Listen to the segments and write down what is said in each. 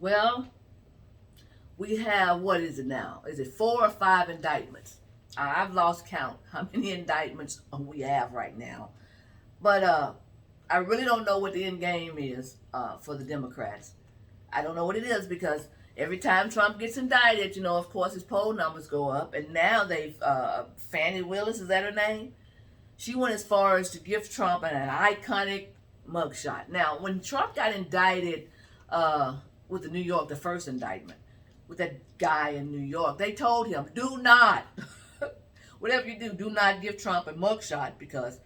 Well, we have, what is it now? Is it 4 or 5 indictments? I've lost count how many indictments we have right now. But I really don't know what the end game is for the Democrats. I don't know what it is because every time Trump gets indicted, of course his poll numbers go up. And now Fannie Willis, is that her name? She went as far as to give Trump an iconic mugshot. Now, when Trump got indicted with the first indictment, with that guy in New York, they told him, do not, whatever you do not give Trump a mugshot because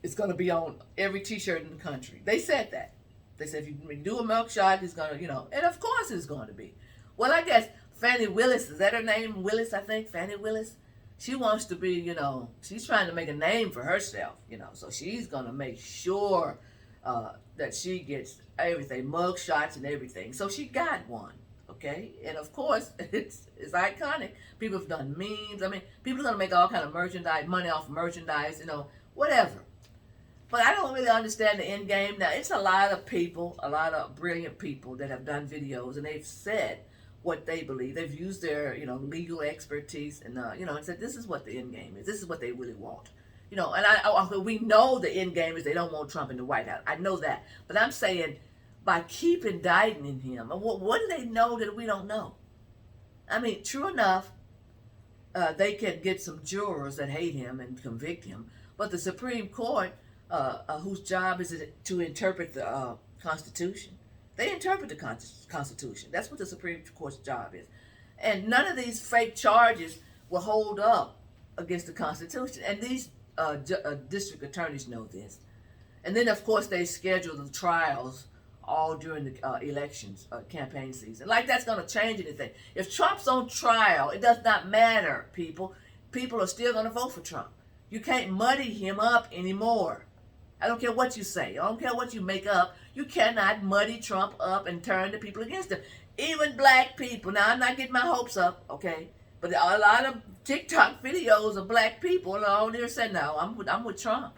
it's going to be on every t-shirt in the country. They said that. They said if you do a mugshot, it's going to, and of course it's going to be. Well, I guess Fannie Willis, is that her name? Willis, I think, Fannie Willis. She wants to be, she's trying to make a name for herself, so she's going to make sure that she gets everything, mug shots and everything. So she got one, okay? And of course, it's iconic. People have done memes. I mean, people are going to make all kind of merchandise, money off merchandise, whatever. But I don't really understand the end game. Now, it's a lot of people, a lot of brilliant people that have done videos, and they've said what they believe. They've used their, legal expertise and, and said, this is what the end game is. This is what they really want. And we know the end game is they don't want Trump in the White House. I know that. But I'm saying by keep indicting him, what do they know that we don't know? I mean, true enough, they can get some jurors that hate him and convict him. But the Supreme Court, whose job is it to interpret the Constitution, they interpret the Constitution. That's what the Supreme Court's job is. And none of these fake charges will hold up against the Constitution. And these district attorneys know this. And then, of course, they schedule the trials all during the elections, campaign season. Like that's going to change anything. If Trump's on trial, it does not matter, people. People are still going to vote for Trump. You can't muddy him up anymore. I don't care what you say. I don't care what you make up. You cannot muddy Trump up and turn the people against him. Even black people. Now, I'm not getting my hopes up, okay? But a lot of TikTok videos of black people are on there saying, no, I'm with Trump.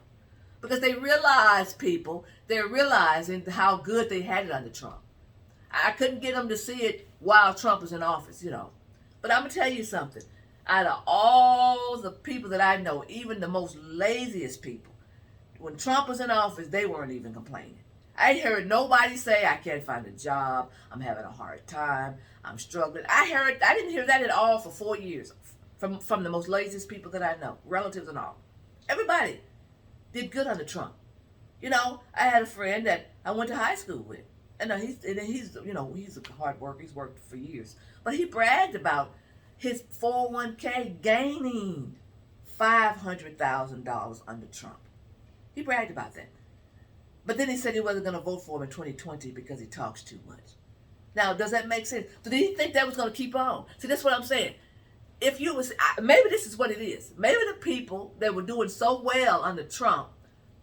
Because they realize, people, they're realizing how good they had it under Trump. I couldn't get them to see it while Trump was in office, But I'm going to tell you something. Out of all the people that I know, even the most laziest people, when Trump was in office, they weren't even complaining. I ain't heard nobody say, I can't find a job, I'm having a hard time, I'm struggling. I didn't hear that at all for 4 years from the most laziest people that I know, relatives and all. Everybody did good under Trump. I had a friend that I went to high school with, and he's a hard worker. He's worked for years, but he bragged about his 401k gaining $500,000 under Trump. He bragged about that. But then he said he wasn't going to vote for him in 2020 because he talks too much. Now, does that make sense? So did he think that was going to keep on? See, that's what I'm saying. Maybe this is what it is. Maybe the people that were doing so well under Trump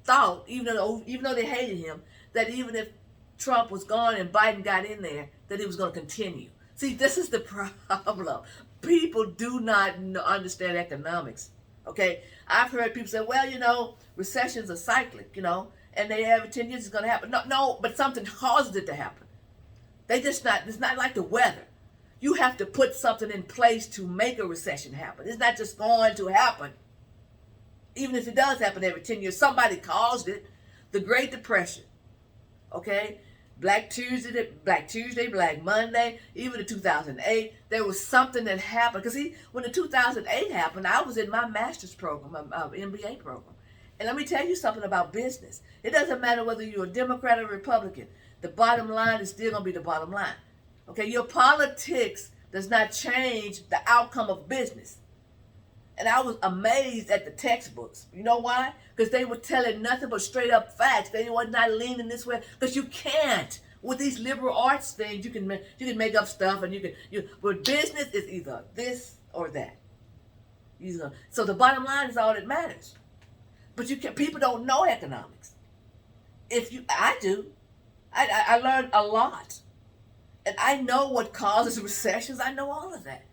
thought, even though they hated him, that even if Trump was gone and Biden got in there, that he was going to continue. See, this is the problem. People do not understand economics. Okay, I've heard people say, well, recessions are cyclic, and they every 10 years it's going to happen. No, but something causes it to happen. It's not like the weather. You have to put something in place to make a recession happen. It's not just going to happen. Even if it does happen every 10 years, somebody caused it. The Great Depression, okay? Black Tuesday, Black Monday, even the 2008, there was something that happened. Because when the 2008 happened, I was in my master's program, MBA program. And let me tell you something about business. It doesn't matter whether you're a Democrat or Republican. The bottom line is still going to be the bottom line. Okay, your politics does not change the outcome of business. And I was amazed at the textbooks. You know why? Because they were telling nothing but straight up facts. They were not leaning this way. Because you can't. With these liberal arts things, you can make up stuff, and but business is either this or that. So the bottom line is all that matters. But people don't know economics. I do. I learned a lot. And I know what causes recessions. I know all of that.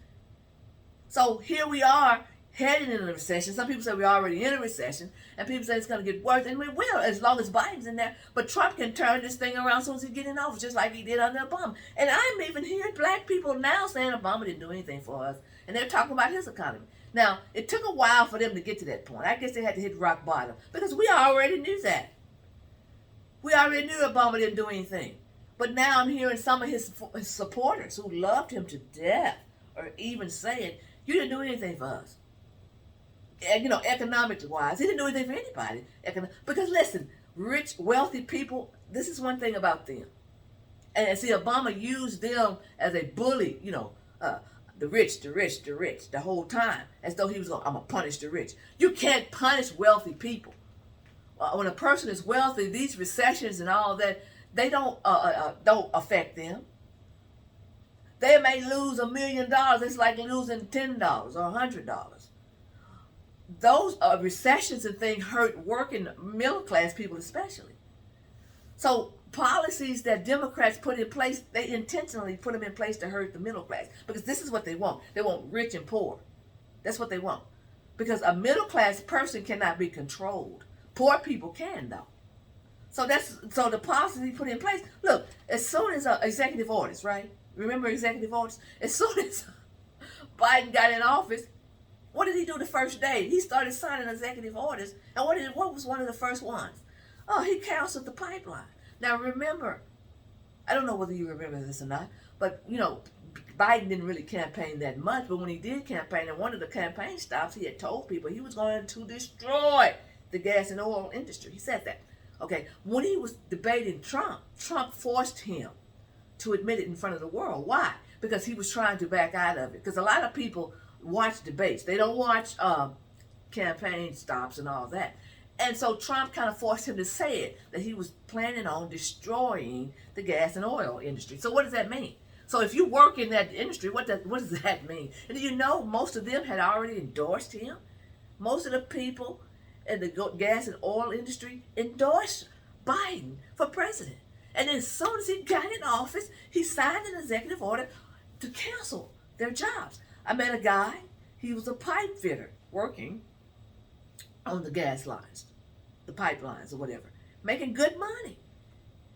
So here we are heading into a recession. Some people say we're already in a recession, and people say it's going to get worse, and we will as long as Biden's in there. But Trump can turn this thing around as soon as he gets in office, just like he did under Obama. And I'm even hearing black people now saying Obama didn't do anything for us, and they're talking about his economy. Now, it took a while for them to get to that point. I guess they had to hit rock bottom because we already knew that. We already knew Obama didn't do anything. But now I'm hearing some of his supporters who loved him to death are even saying, you didn't do anything for us. You know, economically wise, he didn't do anything for anybody. Because listen, rich, wealthy people, this is one thing about them. And see, Obama used them as a bully, you know, the rich, the whole time, as though he was going, I'm going to punish the rich. You can't punish wealthy people. When a person is wealthy, these recessions and all that, they don't affect them. They may lose $1 million. It's like losing $10 or $100. Those recessions and things hurt working middle class people especially. So policies that Democrats put in place, they intentionally put them in place to hurt the middle class because this is what they want. They want rich and poor. That's what they want. Because a middle class person cannot be controlled. Poor people can though. So the policies he put in place. Look, as soon as executive orders, right? Remember executive orders? As soon as Biden got in office, what did he do the first day? He started signing executive orders. And what was one of the first ones? Oh, he canceled the pipeline. Now remember, I don't know whether you remember this or not, but you know, Biden didn't really campaign that much, but when he did campaign, in one of the campaign stops, he had told people he was going to destroy the gas and oil industry. He said that. Okay, when he was debating Trump forced him to admit it in front of the world. Why? Because he was trying to back out of it. Because a lot of people watch debates. They don't watch campaign stops and all that. And so Trump kind of forced him to say it, that he was planning on destroying the gas and oil industry. So what does that mean? So if you work in that industry, what does that mean? And you know, most of them had already endorsed him. Most of the people in the gas and oil industry endorsed Biden for president. And then as soon as he got in office, he signed an executive order to cancel their jobs. I met a guy, he was a pipe fitter working on the gas lines, the pipelines or whatever, making good money.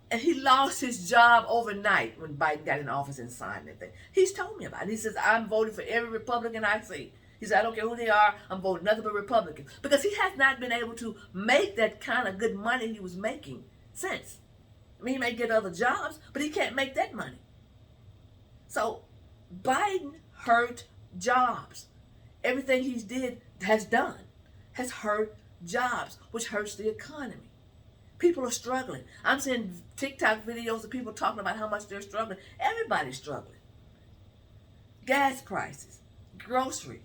And he lost his job overnight when Biden got in office and signed that thing. He's told me about it. He says, I'm voting for every Republican I see. He said, I don't care who they are, I'm voting nothing but Republicans. Because he has not been able to make that kind of good money he was making since. I mean, he may get other jobs, but he can't make that money. So Biden hurt jobs. Everything he's done has hurt jobs, which hurts the economy. People are struggling. I'm seeing TikTok videos of people talking about how much they're struggling. Everybody's struggling. Gas prices, grocery,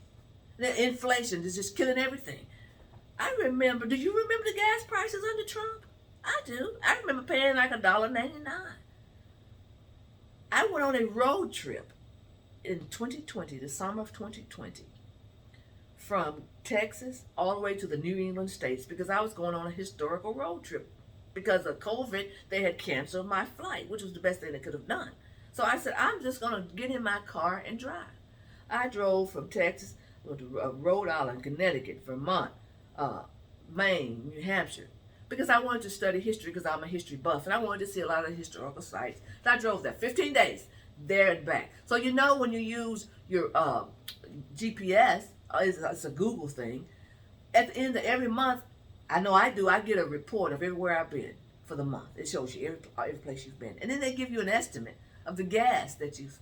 the inflation is just killing everything. I remember, do you remember the gas prices under Trump? I do. I remember paying like $1.99. I went on a road trip in 2020, the summer of 2020, from Texas all the way to the New England states because I was going on a historical road trip. Because of COVID, they had canceled my flight, which was the best thing they could have done. So I said, I'm just going to get in my car and drive. I drove from Texas to Rhode Island, Connecticut, Vermont, Maine, New Hampshire, because I wanted to study history because I'm a history buff, and I wanted to see a lot of historical sites. So I drove there 15 days, there and back. So you know when you use your GPS, it's a Google thing, at the end of every month, I know I do, I get a report of everywhere I've been for the month. It shows you every place you've been. And then they give you an estimate of the gas that you've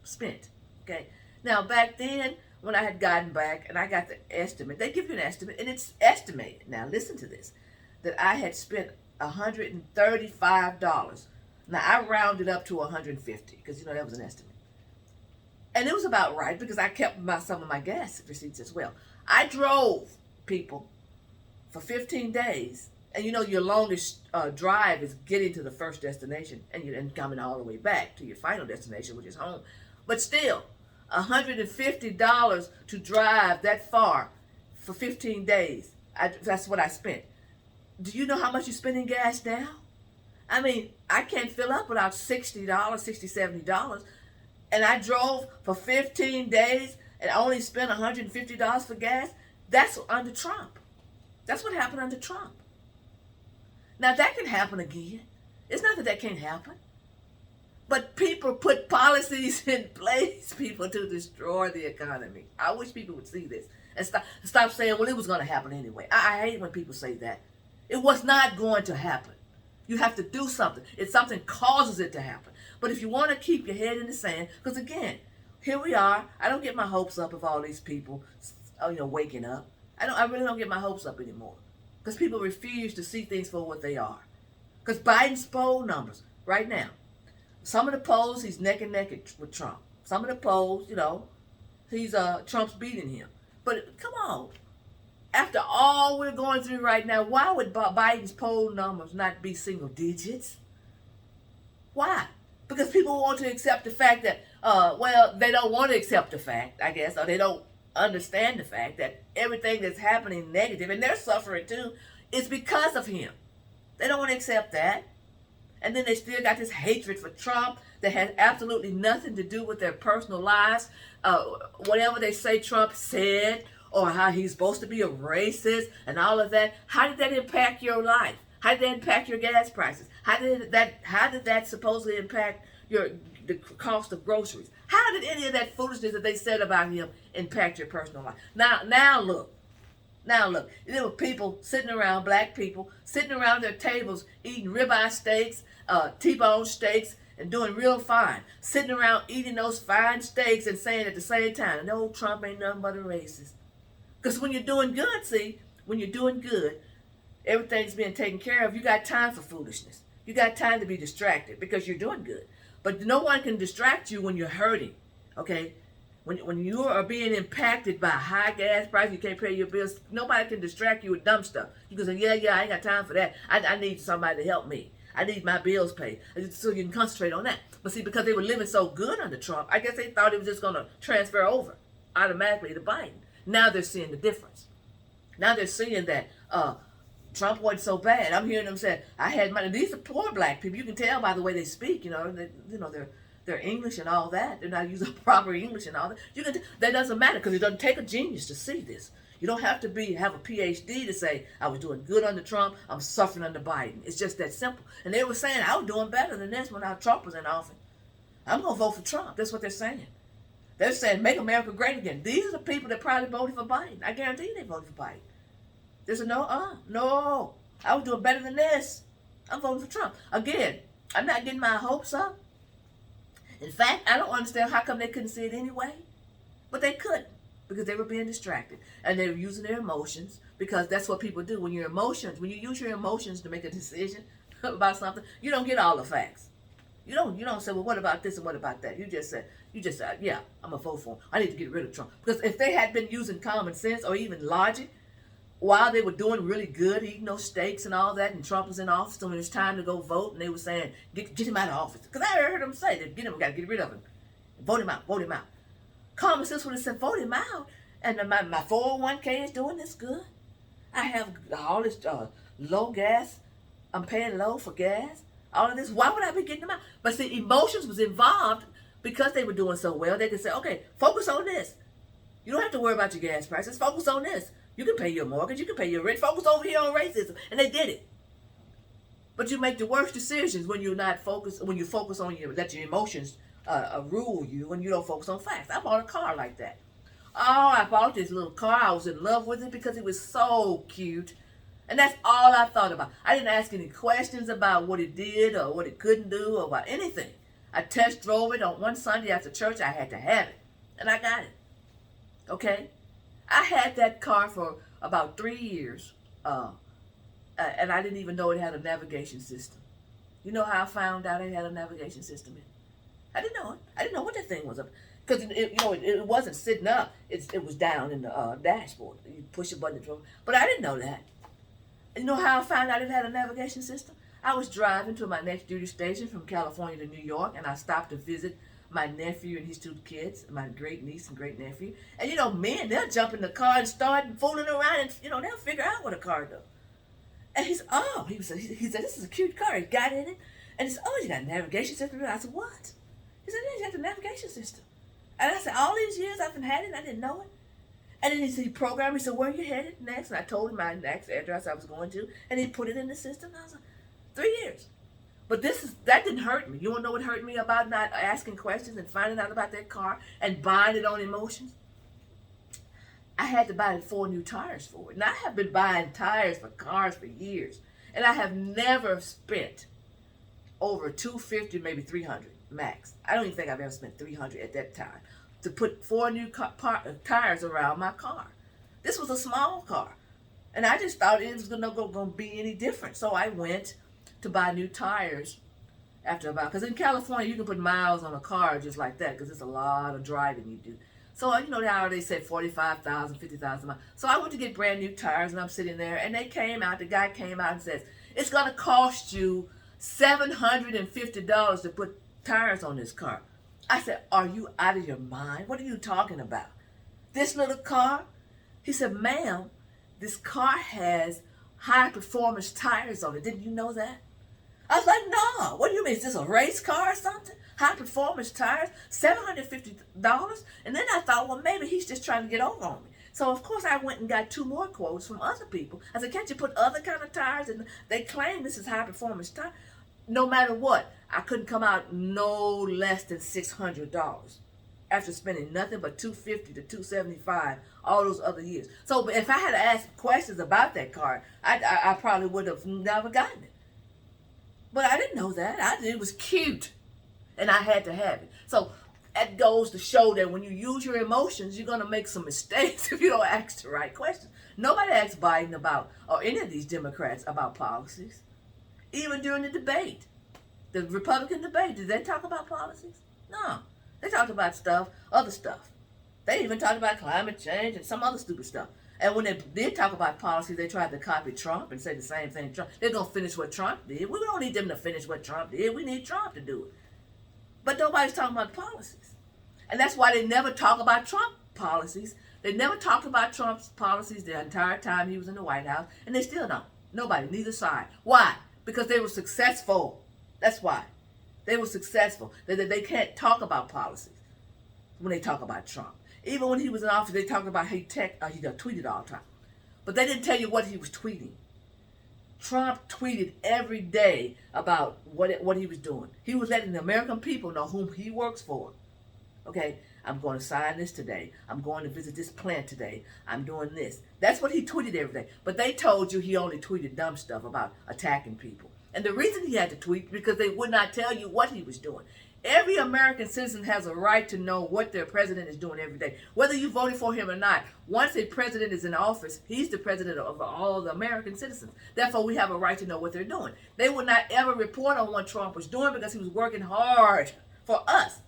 spent, okay? Now, back then, when I had gotten back and I got the estimate, they give you an estimate, and it's estimated, now listen to this, that I had spent $135. Now, I rounded up to $150 because, you know, that was an estimate. And it was about right because I kept some of my gas receipts as well. I drove, people, for 15 days, and you know your longest drive is getting to the first destination and coming all the way back to your final destination, which is home. But still, $150 to drive that far for 15 days. That's what I spent. Do you know how much you spend in gas now? I mean, I can't fill up without $60, $60, $70. And I drove for 15 days, and only spend $150 for gas, that's under Trump. That's what happened under Trump. Now that can happen again. It's not that that can't happen. But people put policies in place, people, to destroy the economy. I wish people would see this and stop saying, well, it was going to happen anyway. I hate when people say that. It was not going to happen. You have to do something. If something causes it to happen. But if you want to keep your head in the sand, because again, here we are. I don't get my hopes up of all these people, waking up. I really don't get my hopes up anymore. Because people refuse to see things for what they are. Because Biden's poll numbers right now, some of the polls, he's neck and neck with Trump. Some of the polls, he's Trump's beating him. But come on. After all we're going through right now, why would Biden's poll numbers not be single digits? Why? Because people want to accept the fact that, they don't want to accept the fact, I guess, or they don't understand the fact that everything that's happening negative, and they're suffering too, is because of him. They don't want to accept that. And then they still got this hatred for Trump that has absolutely nothing to do with their personal lives. Whatever they say Trump said, or how he's supposed to be a racist and all of that, how did that impact your life? How did that impact your gas prices? How did that supposedly impact the cost of groceries? How did any of that foolishness that they said about him impact your personal life? Now look. There were people sitting around, black people, sitting around their tables eating ribeye steaks, T-bone steaks, and doing real fine. Sitting around eating those fine steaks and saying at the same time, no, Trump ain't nothing but a racist. Because when you're doing good, everything's being taken care of, you got time for foolishness. You got time to be distracted because you're doing good. But no one can distract you when you're hurting, okay? When you are being impacted by high gas prices, you can't pay your bills, nobody can distract you with dumb stuff. You can say, yeah, I ain't got time for that. I need somebody to help me. I need my bills paid. So you can concentrate on that. But see, because they were living so good under Trump, I guess they thought it was just going to transfer over automatically to Biden. Now they're seeing the difference. Now they're seeing that Trump wasn't so bad. I'm hearing them say, I had money. These are poor black people. You can tell by the way they speak, they're English and all that. They're not using proper English and all that. That doesn't matter because it doesn't take a genius to see this. You don't have to have a PhD to say, I was doing good under Trump, I'm suffering under Biden. It's just that simple. And they were saying, I was doing better than this when Trump was in office. I'm going to vote for Trump. That's what they're saying. They're saying, make America great again. These are the people that probably voted for Biden. I guarantee you they voted for Biden. They said, no, I was doing better than this. I'm voting for Trump. Again, I'm not getting my hopes up. In fact, I don't understand how come they couldn't see it anyway. But they couldn't because they were being distracted. And they were using their emotions because that's what people do. When you use your emotions to make a decision about something, you don't get all the facts. You don't say, well, what about this and what about that? You just say, yeah, I'm going to vote for him. I need to get rid of Trump. Because if they had been using common sense or even logic while they were doing really good, eating those steaks and all that, and Trump was in office, so when it was time to go vote, and they were saying, get him out of office. Because I heard them say, we got to get rid of him. Vote him out. Common sense would have said, vote him out. And my 401k is doing this good. I have all this low gas. I'm paying low for gas. All of this. Why would I be getting them out? But see, emotions was involved because they were doing so well. They could say, okay, focus on this. You don't have to worry about your gas prices. Focus on this. You can pay your mortgage. You can pay your rent. Focus over here on racism. And they did it. But you make the worst decisions when you're not focused, when you focus on let your emotions rule you and you don't focus on facts. I bought a car like that. Oh, I bought this little car. I was in love with it because it was so cute. And that's all I thought about. I didn't ask any questions about what it did or what it couldn't do or about anything. I test drove it on one Sunday after church. I had to have it. And I got it. Okay? I had that car for about 3 years. And I didn't even know it had a navigation system. You know how I found out it had a navigation system in? I didn't know it. I didn't know what that thing was. Because it wasn't sitting up. It was down in the dashboard. You push a button to drove. But I didn't know that. You know how I found out it had a navigation system? I was driving to my next duty station from California to New York, and I stopped to visit my nephew and his 2 kids, my great niece and great nephew. And men, they'll jump in the car and start fooling around, and they'll figure out what a car does. And he said, this is a cute car. He got in it, and he said, oh, you got a navigation system? I said, what? He said, yeah, you got the navigation system. And I said, all these years I've been had it and I didn't know it. And then he programmed me, he said, where are you headed next? And I told him my next address I was going to, and he put it in the system. And I was like, 3 years. But that didn't hurt me. You want to know what hurt me about not asking questions and finding out about that car and buying it on emotions? I had to buy 4 new tires for it. And I have been buying tires for cars for years. And I have never spent over $250, maybe $300 max. I don't even think I've ever spent $300 at that time to put 4 new tires around my car. This was a small car. And I just thought it was going to be any different. So I went to buy new tires after about, because in California you can put miles on a car just like that because it's a lot of driving you do. So, you know, how they say 45,000, 50,000 miles. So I went to get brand new tires and I'm sitting there and the guy came out and says, it's going to cost you $750 to put tires on this car. I said, are you out of your mind? What are you talking about? This little car? He said, ma'am, this car has high performance tires on it. Didn't you know that? I was like, no. What do you mean? Is this a race car or something? High performance tires? $750? And then I thought, well, maybe he's just trying to get over on me. So, of course, I went and got 2 more quotes from other people. I said, can't you put other kind of tires? And they claim this is high performance tire. No matter what, I couldn't come out no less than $600 after spending nothing but $250 to $275 all those other years. So if I had asked questions about that car, I probably would have never gotten it. But I didn't know that. It was cute, and I had to have it. So that goes to show that when you use your emotions, you're going to make some mistakes if you don't ask the right questions. Nobody asked Biden about, or any of these Democrats, about policies. Even during the debate, the Republican debate, did they talk about policies? No. They talked about other stuff. They even talked about climate change and some other stupid stuff. And when they did talk about policy, they tried to copy Trump and say the same thing. They're going to finish what Trump did. We don't need them to finish what Trump did. We need Trump to do it. But nobody's talking about policies. And that's why they never talk about Trump policies. They never talked about Trump's policies the entire time he was in the White House. And they still don't. Nobody, neither side. Why? Because they were successful. That's why. They were successful. They can't talk about policies when they talk about Trump. Even when he was in office, they talked about he tweeted all the time. But they didn't tell you what he was tweeting. Trump tweeted every day about what he was doing. He was letting the American people know whom he works for. Okay, I'm going to sign this today. I'm going to visit this plant today. I'm doing this. That's what he tweeted every day. But they told you he only tweeted dumb stuff about attacking people. And the reason he had to tweet because they would not tell you what he was doing. Every American citizen has a right to know what their president is doing every day, whether you voted for him or not. Once a president is in office, he's the president of all the American citizens. Therefore, we have a right to know what they're doing. They would not ever report on what Trump was doing because he was working hard for us.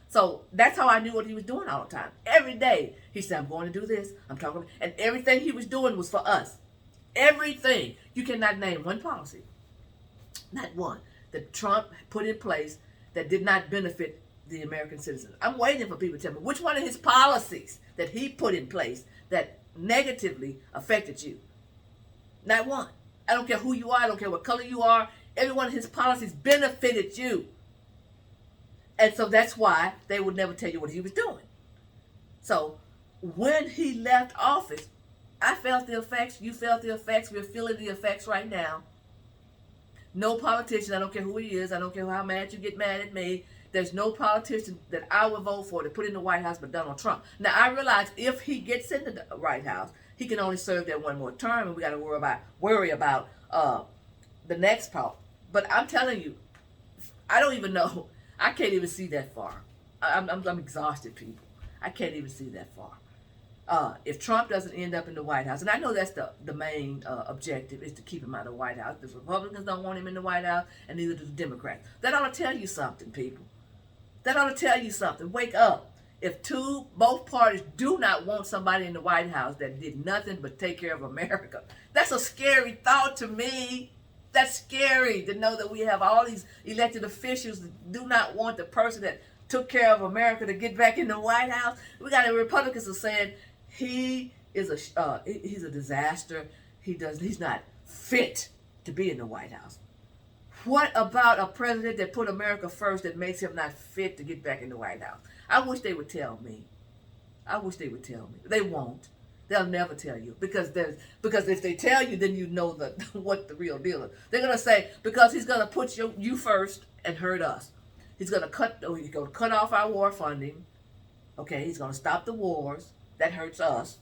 So that's how I knew what he was doing all the time. Every day, he said, I'm going to do this. I'm talking. And everything he was doing was for us. Everything. You cannot name one policy, not one, that Trump put in place that did not benefit the American citizens. I'm waiting for people to tell me which one of his policies that he put in place that negatively affected you. Not one. I don't care who you are. I don't care what color you are. Every one of his policies benefited you. And so that's why they would never tell you what he was doing. So when he left office, I felt the effects. You felt the effects. We're feeling the effects right now. No politician, I don't care who he is, I don't care how mad you get mad at me, there's no politician that I would vote for to put in the White House but Donald Trump. Now, I realize if he gets into the White House, he can only serve there one more term, and we got to worry about the next part. But I'm telling you, I don't even know. I can't even see that far. I'm exhausted, people. I can't even see that far. If Trump doesn't end up in the White House, and I know that's the main objective is to keep him out of the White House. The Republicans don't want him in the White House, and neither do the Democrats. That ought to tell you something, people. That ought to tell you something. Wake up. If both parties do not want somebody in the White House that did nothing but take care of America, that's a scary thought to me. That's scary to know that we have all these elected officials that do not want the person that took care of America to get back in the White House. We got the Republicans are saying he's a disaster. He's not fit to be in the White House. What about a president that put America first that makes him not fit to get back in the White House? I wish they would tell me. I wish they would tell me. They won't. They'll never tell you because if they tell you, then you know what the real deal is. They're gonna say because he's gonna put you first and hurt us. He's gonna cut off our war funding. Okay, he's gonna stop the wars. That hurts us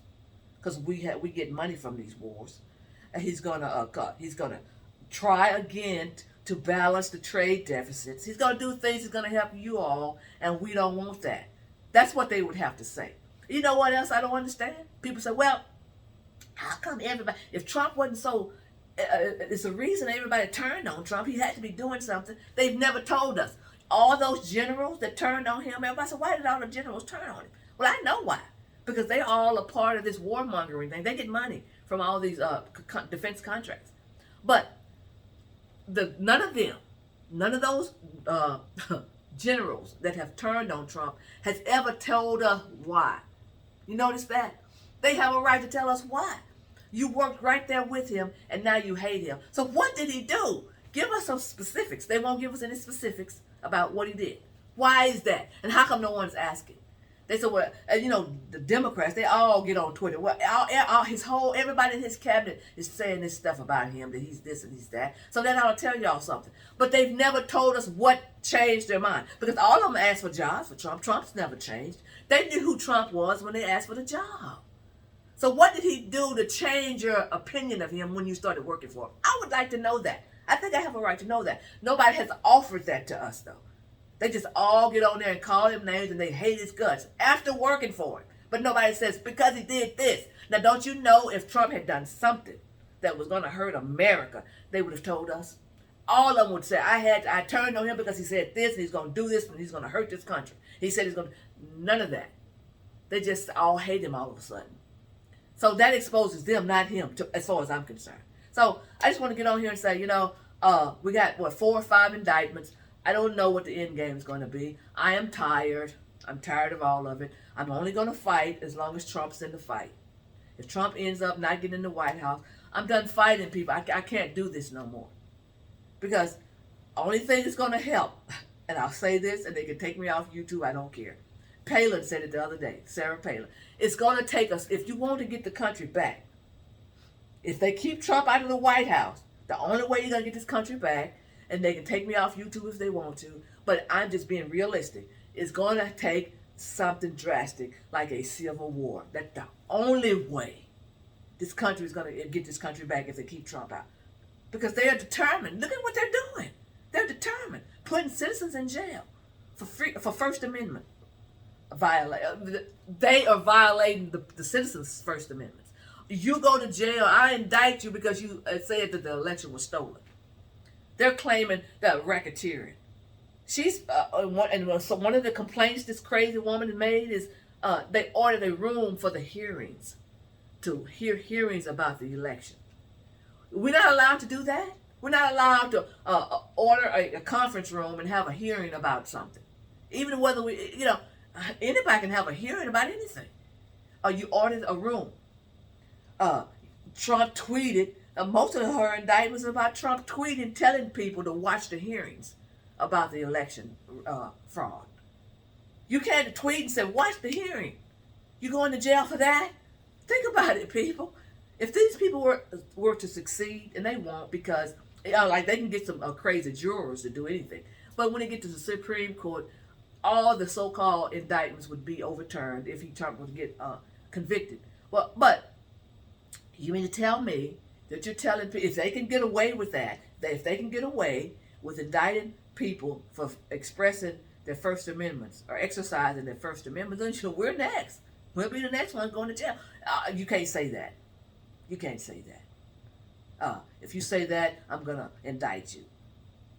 because we get money from these wars. And he's gonna try again to balance the trade deficits. He's gonna do things. He's gonna help you all, and we don't want that. That's what they would have to say. You know what else I don't understand? People say, well, how come everybody, if Trump wasn't so, it's a reason everybody turned on Trump. He had to be doing something. They've never told us. All those generals that turned on him, everybody said, why did all the generals turn on him? Well, I know why. Because they all are part of this warmongering thing. They get money from all these defense contracts. But none of those generals that have turned on Trump has ever told us why. You notice that? They have a right to tell us why. You worked right there with him, and now you hate him. So what did he do? Give us some specifics. They won't give us any specifics about what he did. Why is that? And how come no one's asking? They said, well, the Democrats, they all get on Twitter. Well, everybody in his cabinet is saying this stuff about him, that he's this and he's that. So that ought to tell y'all something. But they've never told us what changed their mind. Because all of them asked for jobs for Trump. Trump's never changed. They knew who Trump was when they asked for the job. So what did he do to change your opinion of him when you started working for him? I would like to know that. I think I have a right to know that. Nobody has offered that to us, though. They just all get on there and call him names and they hate his guts after working for him. But nobody says, because he did this. Now, don't you know if Trump had done something that was going to hurt America, they would have told us? All of them would say, I turned on him because he said this, and he's going to do this, and he's going to hurt this country. He said he's going to... None of that. They just all hate him all of a sudden. So that exposes them, not him, as far as I'm concerned. So I just want to get on here and say, we got, 4 or 5 indictments. I don't know what the end game is going to be. I am tired. I'm tired of all of it. I'm only going to fight as long as Trump's in the fight. If Trump ends up not getting in the White House, I'm done fighting people. I can't do this no more. Because the only thing that's going to help, and I'll say this, and they can take me off YouTube, I don't care. Palin said it the other day, Sarah Palin. It's going to take us, if you want to get the country back, if they keep Trump out of the White House, the only way you're going to get this country back, and they can take me off YouTube if they want to, but I'm just being realistic, it's going to take something drastic like a civil war. That's the only way this country is going to get this country back if they keep Trump out. Because they are determined. Look at what they're doing. They're determined. Putting citizens in jail for First Amendment. They are violating the citizens' First Amendments. You go to jail, I indict you because you said that the election was stolen. They're claiming that racketeering. She's so one of the complaints this crazy woman made is they ordered a room for the hearings, to hear hearings about the election. We're not allowed to do that. We're not allowed to order a conference room and have a hearing about something. Even whether anybody can have a hearing about anything. You ordered a room. Trump tweeted, most of her indictments are about Trump tweeting, telling people to watch the hearings about the election fraud. You can't tweet and say, watch the hearing. You going to jail for that? Think about it, people. If these people were to succeed, and they won't, because they can get some crazy jurors to do anything. But when they get to the Supreme Court, all the so-called indictments would be overturned if Trump would get convicted. Well, but you mean to tell me that you're telling people, if they can get away with that, if they can get away with indicting people for expressing their First Amendments or exercising their First Amendments, then we're next. We'll be the next one going to jail. You can't say that. You can't say that. If you say that, I'm going to indict you.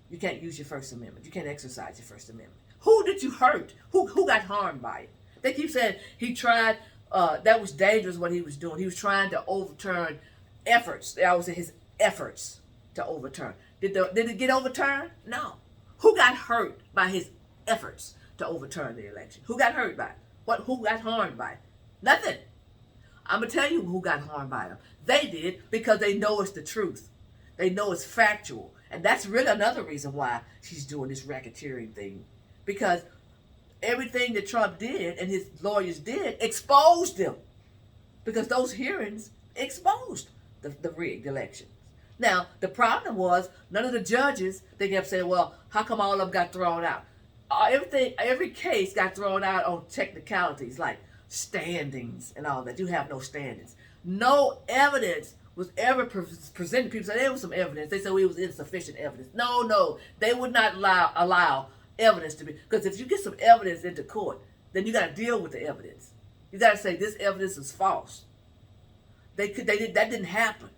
You can't use your First Amendment. You can't exercise your First Amendment. Who did you hurt? Who got harmed by it? They keep saying he tried, that was dangerous what he was doing. He was trying to overturn efforts. I would say his efforts to overturn. Did it get overturned? No. Who got hurt by his efforts to overturn the election? Who got hurt by it? Who got harmed by it? Nothing. I'm going to tell you who got harmed by them. They did, because they know it's the truth. They know it's factual. And that's really another reason why she's doing this racketeering thing. Because everything that Trump did and his lawyers did exposed them. Because those hearings exposed the rigged elections. Now, the problem was none of the judges, they kept saying, well, how come all of them got thrown out? Every case got thrown out on technicalities like standings and all that. You have no standings. No evidence was ever presented. People said there was some evidence. They said it was insufficient evidence. No, they would not allow evidence to be, because if you get some evidence into court, then you got to deal with the evidence. You got to say this evidence is false. That didn't happen,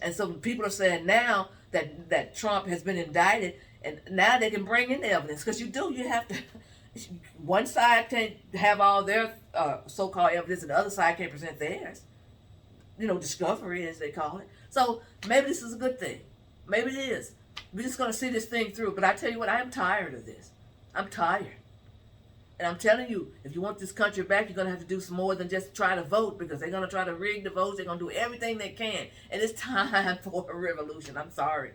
and so people are saying now that Trump has been indicted, and now they can bring in the evidence, because you have to. One side can't have all their so-called evidence, and the other side can't present theirs. Discovery, as they call it. So maybe this is a good thing. Maybe it is. We're just going to see this thing through. But I tell you what, I am tired of this. I'm tired. And I'm telling you, if you want this country back, you're going to have to do some more than just try to vote, because they're going to try to rig the votes. They're going to do everything they can. And it's time for a revolution. I'm sorry.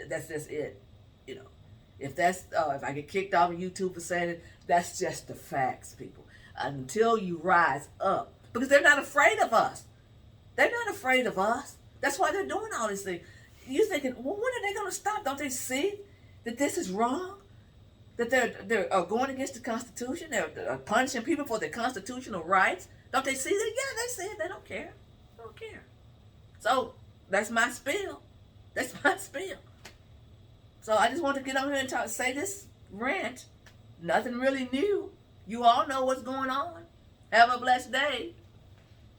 That's just it. If I get kicked off of YouTube for saying it, that's just the facts, people. Until you rise up. Because they're not afraid of us. They're not afraid of us. That's why they're doing all these things. You're thinking, well, when are they going to stop? Don't they see that this is wrong? That they're going against the Constitution? They're punishing people for their constitutional rights? Don't they see that? Yeah, they see it. They don't care. They don't care. So that's my spiel. That's my spiel. So I just want to get on here and say this rant. Nothing really new. You all know what's going on. Have a blessed day.